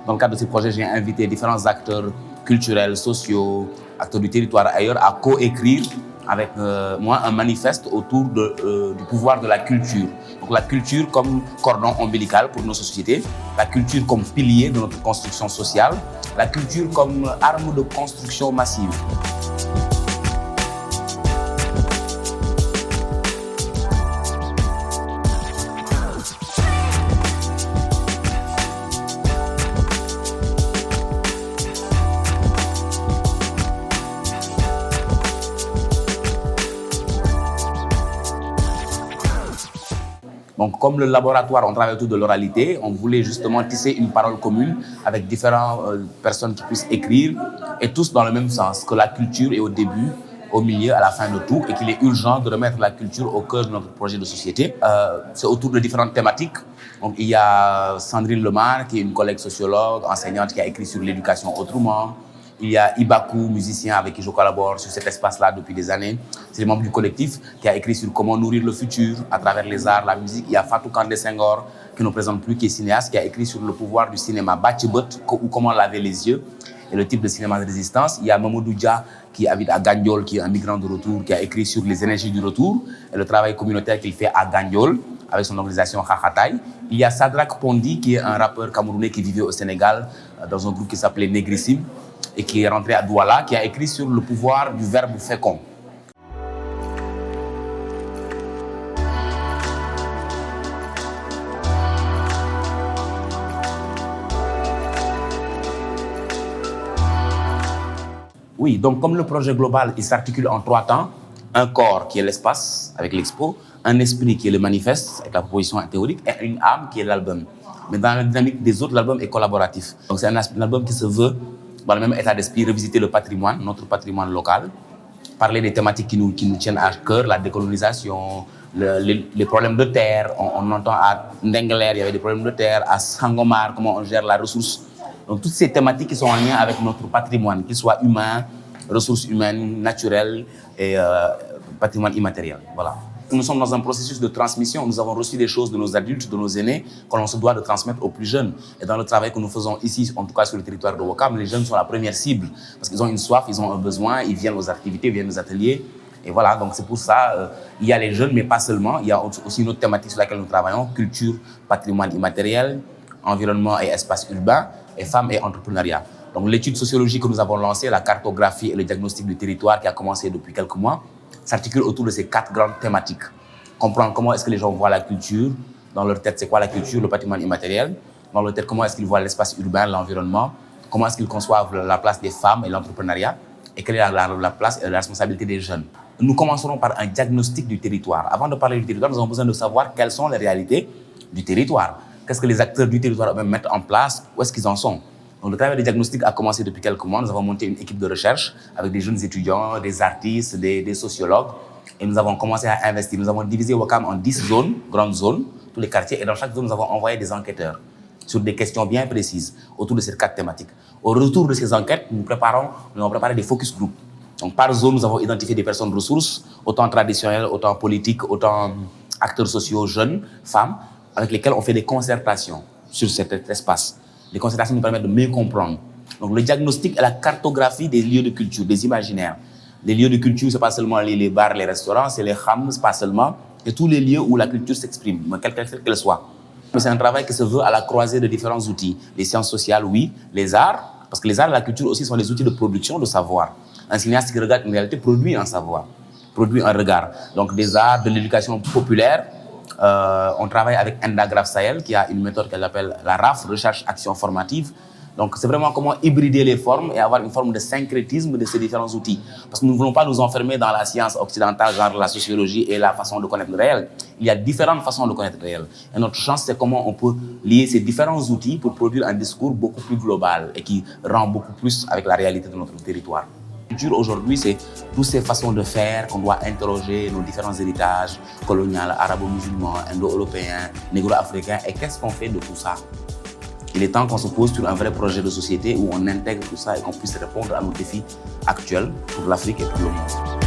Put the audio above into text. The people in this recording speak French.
Dans le cadre de ces projets, j'ai invité différents acteurs culturels, sociaux, acteurs du territoire ailleurs à co-écrire avec moi un manifeste autour du pouvoir de la culture. Donc la culture comme cordon ombilical pour nos sociétés, la culture comme pilier de notre construction sociale, la culture comme arme de construction massive. Donc, comme le laboratoire, on travaille autour de l'oralité, on voulait justement tisser une parole commune avec différentes personnes qui puissent écrire et tous dans le même sens, que la culture est au début, au milieu, à la fin de tout et qu'il est urgent de remettre la culture au cœur de notre projet de société. C'est autour de différentes thématiques. Donc, il y a Sandrine Lemar, qui est une collègue sociologue, enseignante, qui a écrit sur l'éducation autrement. Il y a Ibakou, musicien avec qui je collabore sur cet espace-là depuis des années. C'est le membre du collectif qui a écrit sur comment nourrir le futur à travers les arts, la musique. Il y a Fatou Kandé Senghor, qui ne nous présente plus, qui est cinéaste, qui a écrit sur le pouvoir du cinéma Batchebot, ou comment laver les yeux, et le type de cinéma de résistance. Il y a Mamadou Dia, qui habite à Gandiol, qui est un migrant de retour, qui a écrit sur les énergies du retour et le travail communautaire qu'il fait à Gandiol, avec son organisation Khakhatai. Il y a Sadrak Pondi, qui est un rappeur camerounais qui vivait au Sénégal, dans un groupe qui s'appelait Négrissim, et qui est rentré à Douala, qui a écrit sur le pouvoir du verbe fécond. Oui, donc comme le projet global, il s'articule en 3 temps. Un corps qui est l'espace, avec l'expo, un esprit qui est le manifeste, avec la proposition théorique, et une âme qui est l'album. Mais dans la dynamique des autres, l'album est collaboratif. Donc c'est un album qui se veut dans le même état d'esprit, revisiter le patrimoine, notre patrimoine local, parler des thématiques qui nous tiennent à cœur, la décolonisation, les problèmes de terre. On entend à Ndengler, il y avait des problèmes de terre, à Sangomar, comment on gère la ressource. Donc toutes ces thématiques qui sont en lien avec notre patrimoine, qu'il soit humain, ressources humaines, naturelles et patrimoine immatériel. Voilà. Nous sommes dans un processus de transmission. Nous avons reçu des choses de nos adultes, de nos aînés, que l'on se doit de transmettre aux plus jeunes. Et dans le travail que nous faisons ici, en tout cas sur le territoire de Ouakam, les jeunes sont la première cible. Parce qu'ils ont une soif, ils ont un besoin, ils viennent aux activités, ils viennent aux ateliers. Et voilà, donc c'est pour ça, il y a les jeunes, mais pas seulement. Il y a aussi une autre thématique sur laquelle nous travaillons, culture, patrimoine immatériel, environnement et espace urbain, et femmes et entrepreneuriat. Donc l'étude sociologique que nous avons lancée, la cartographie et le diagnostic du territoire qui a commencé depuis quelques mois, s'articule autour de ces 4 grandes thématiques. Comprendre comment est-ce que les gens voient la culture, dans leur tête c'est quoi la culture, le patrimoine immatériel, dans leur tête comment est-ce qu'ils voient l'espace urbain, l'environnement, comment est-ce qu'ils conçoivent la place des femmes et l'entrepreneuriat, et quelle est la place et la responsabilité des jeunes. Nous commencerons par un diagnostic du territoire. Avant de parler du territoire, nous avons besoin de savoir quelles sont les réalités du territoire. Qu'est-ce que les acteurs du territoire eux-mêmes mettent en place, où est-ce qu'ils en sont. Donc, le travail de diagnostic a commencé depuis quelques mois. Nous avons monté une équipe de recherche avec des jeunes étudiants, des artistes, des sociologues. Et nous avons commencé à investir. Nous avons divisé Ouakam en 10 zones, grandes zones, tous les quartiers. Et dans chaque zone, nous avons envoyé des enquêteurs sur des questions bien précises autour de ces 4 thématiques. Au retour de ces enquêtes, nous avons préparé des focus groups. Donc, par zone, nous avons identifié des personnes ressources, autant traditionnelles, autant politiques, autant acteurs sociaux, jeunes, femmes, avec lesquels on fait des concertations sur cet espace. Les concertations nous permettent de mieux comprendre. Donc, le diagnostic et la cartographie des lieux de culture, des imaginaires. Les lieux de culture, ce n'est pas seulement les bars, les restaurants, c'est les khams, pas seulement, et tous les lieux où la culture s'exprime, quelle qu'elle soit. Mais c'est un travail qui se veut à la croisée de différents outils. Les sciences sociales, oui, les arts, parce que les arts et la culture aussi sont des outils de production de savoir. Un cinéaste qui regarde une réalité produit un savoir, produit un regard. Donc, des arts, de l'éducation populaire. On travaille avec Endagraph Sahel qui a une méthode qu'elle appelle la RAF, Recherche Action Formative. Donc c'est vraiment comment hybrider les formes et avoir une forme de syncrétisme de ces différents outils. Parce que nous ne voulons pas nous enfermer dans la science occidentale, genre la sociologie et la façon de connaître le réel. Il y a différentes façons de connaître le réel. Et notre chance, c'est comment on peut lier ces différents outils pour produire un discours beaucoup plus global et qui rend beaucoup plus avec la réalité de notre territoire. La culture aujourd'hui, c'est toutes ces façons de faire qu'on doit interroger nos différents héritages colonial, arabo-musulmans, indo-européens, négro-africains. Et qu'est-ce qu'on fait de tout ça? Il est temps qu'on se pose sur un vrai projet de société où on intègre tout ça et qu'on puisse répondre à nos défis actuels pour l'Afrique et pour le monde.